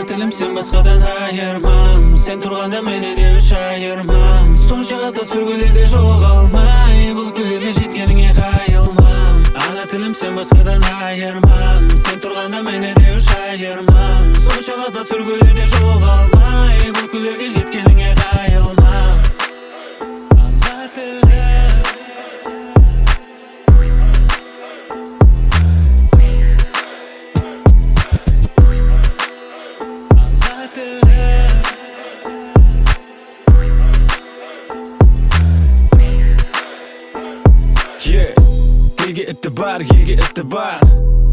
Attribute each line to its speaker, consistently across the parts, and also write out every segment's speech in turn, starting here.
Speaker 1: tilim sen başkadan ayırmam. Sen turganda meni de üç ayırmam. Sonsuza kadar sürgülerde жоғалмай, бұл күлерге жеткеніңе қайылмам. Ана tilim sen başkadan ayırmam. Sen turganda meni de üç ayırmam. Sonsuza kadar sürgülerde жоғалмай, бұл күлерге жеткеніңе қайылмam. Ана tilim Dilge itibar, елге itibar.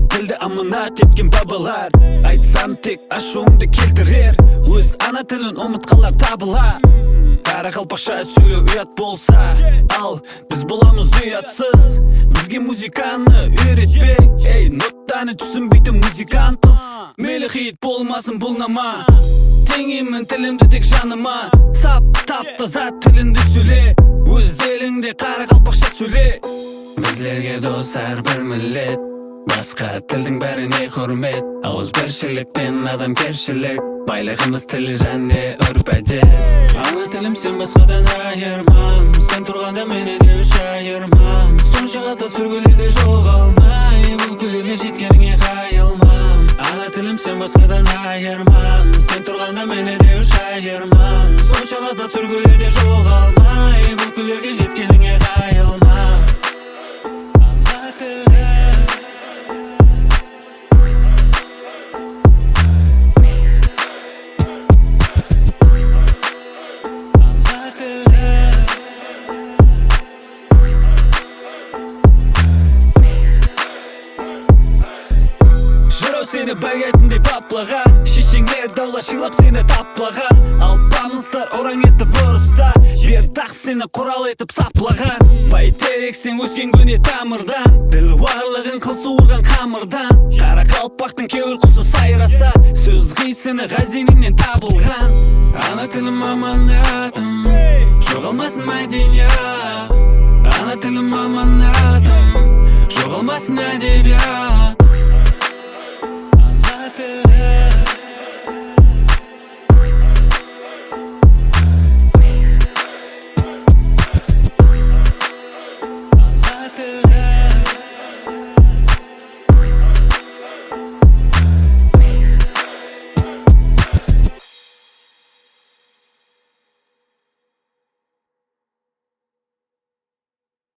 Speaker 1: Tilde amanat etken babalar. Айтсам тек ашуыңды келтірер. Өз ана тілін ұмытқанлар табылар. Қарақалпақша сөйлеу ұят болса, ал біз боламыз ұятсыз. Бізге музыканы үйретпек. Ей, ноттаны түсінбейтін музыкантпыз. Мейлі хит болмасын бұл нама. Теңеймін тілімді тек жаныма. Сап, таза тілінді сөйле. Өз еліңде қарақалпақша сөйле. Bizlerge dostlar bir millet. Başka tilдің bәріне құрмет. Ауызбіршілік пен адамгершілік. Байлығымыз тіл және үрпәде. Ана тілім сен басқадан айырмам. Сен тұрғанда мені де үш айырмам. Сонша қатты сүргілерде жоғалмай, бұл күлерге жеткеніңе қайылмам. Ана тілім сен басқадан айырмам. Сен тұрғанда мені де үш айырмам. Сонша қатты сүргілерде жоғалмай, бұл күлерге жеткеніңе қайылмам. Seni bagetіндей паплаған, шешеңдер даулашылап сені таплаған. Алпамыздар oraң етіп бұрыста, бер тақ сені құрал етіп саплаған. Бәйтерек сен өскен көне тамырдан, ділуарлығын қыл суырған қамырдан. Қарақалпақтың кеуіл құсы сайраса, сөз ғисіні ғазиніңнен табылған. Ана тілім аманатым, жоғалмасын мәдениет. Ана тілім аманатым, жоғалмасын әдебиет.